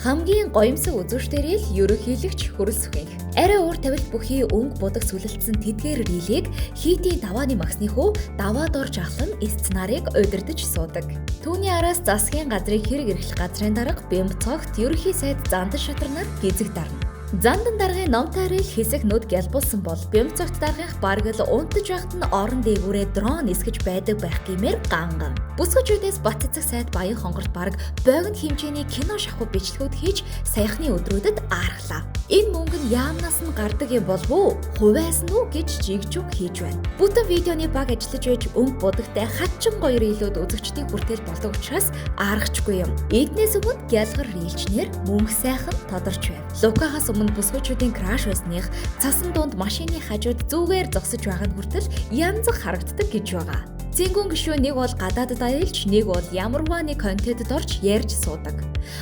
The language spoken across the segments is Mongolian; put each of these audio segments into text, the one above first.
Хамгийн гоёмсог үзүүшдэрийг ерөнхийлөгч хөрөлсөхийнх. Арай уур тавилт бүхий өнгө будаг сүлэлдсэн тэдгээр рилийг хийдийн давааны магсны хүү даваад орж ахлан сценарийг удирдах суудаг. Түүний араас засгийн газрыг хэрэг эрхлэх газрын дарга бэмб цогт ерөнхий сайд Зандан шатарнаар гизэг дарна. Зандан даргын номтой рил хэсэг нүд гялбуулсан бол бэмб цогт даргынх бараг л унтаж байхад нь орон дээгүүрээ дрон нисгэж байдаг байх гэмээр ганган. Бүсгүүчүүдээс бат цэцэг сайд Баян хонгорт бараг богино хэмжээний кино шахуу бичлэгүүд хийж саяхны өдрүүдэд аархлаа. Энэ мөнгө нь яамнаас нь гардаг юм болов уу? Хувайс нь үү гэж жигжүг хийж байна. Бүтэн видеоны баг ажиллаж байж өнгө будагтай хатчин гоё рилүүд үзэгчдийн хүртэл болдог учраас аарахчгүй юм. Эднээс өмнө гялгар рилчнэр мөнгө сайхан тодорч байв. Лукахаас өмнө бүсгүүчүүдийн краш байсных цасан дунд машины хажууд зүгээр зогсож байгаа нь хүртэл янз харагддаг гэж байгаа. Цэнгүүн гишүүн нэг бол гадаадд аялж, нэг бол ямарваа нэг контентэд орж ярьж суудаг.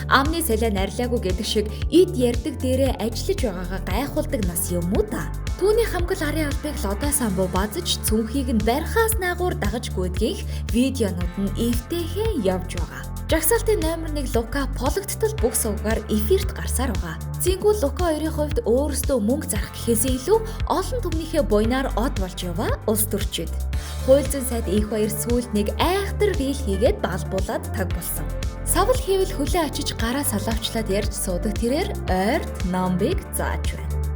Амны салиа нарилаагүй гэдэг шиг эд ярддаг дээрээ ажиллаж байгаагаа гайхуулдаг нас юм уу та? Түүний хамгал арын албыг лодоо самбуу базж цүнхийг нь барихаас наагур дагаж гүйдгийх видеонууд нь эвтэйхэн явж байгаа. Жагсаалтын номер 1 Лука пологдтол бүх сувгаар эфирт гарсаар байгаа. Цэнгүүл Лука 2-ын хувьд өөрөөсөө мөнгө зарах гэхээс илүү олон түмнийхээ буйнаар од болж яваа улс төрчид. Хууль зүйн сайд их баяр сүүлд нэг айхтар рил хийгээд балбуулаад таг болсон. Савл хийвэл хөлөө очиж гараа салаавчлаад ярьж суудаг тэрээр ойрт номбыг зааж байна.